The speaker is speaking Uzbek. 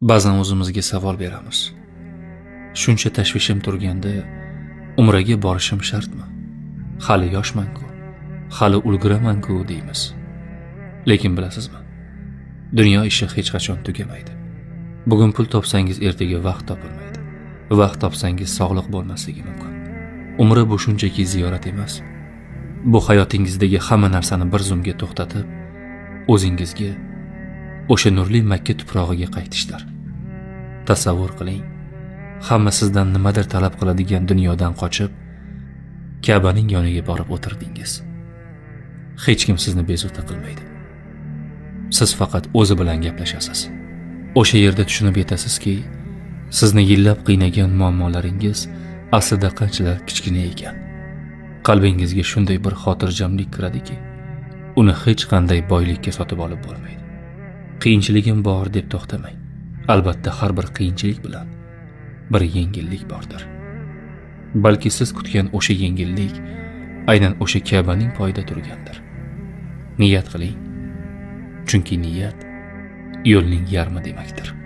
Ba'zan o'zimizga savol beramiz. Shuncha tashvishim turganda umraga borishim shartmi? Hali yoshman-ku, hali ulguraman-ku deymiz. Lekin bilasizmi? Dunyo ishi hech qachon tugamaydi. Bugun pul topsangiz ertaga vaqt topilmaydi. Vaqt topsangiz sog'liq bo'lmasligi mumkin. Umra bu shunchaki ziyorat emas. Bu hayotingizdagi hamma narsani bir zumga to'xtatib, o'zingizga o'sha nurli Makka tuprog'iga qaytishdir. Tasavvur qiling, hamma sizdan nimadir talab qiladigan dunyodan qochib, Ka'baning yoniga borib o'tirdingiz. Hech kim sizni bezovta qilmaydi. Siz faqat o'zi bilan gaplashasiz. O'sha yerda tushunib yetasizki, sizni yillab qiynagan muammolaringiz aslida qanchalar kichkina ekan. Qalbingizga shunday bir xotirjamlik kiradiki, uni hech qanday boylikka sotib olib bo'lmaydi. Qiyinchiligim bor deb to'xtamang. Albatta har bir qiyinchilik bilan bir yengillik bordir. Balki siz kutgan o'sha yengillik aynan o'sha Ka'baning poyida turgandir. Niyat qiling. Chunki niyat yo'lning yarmi demakdir.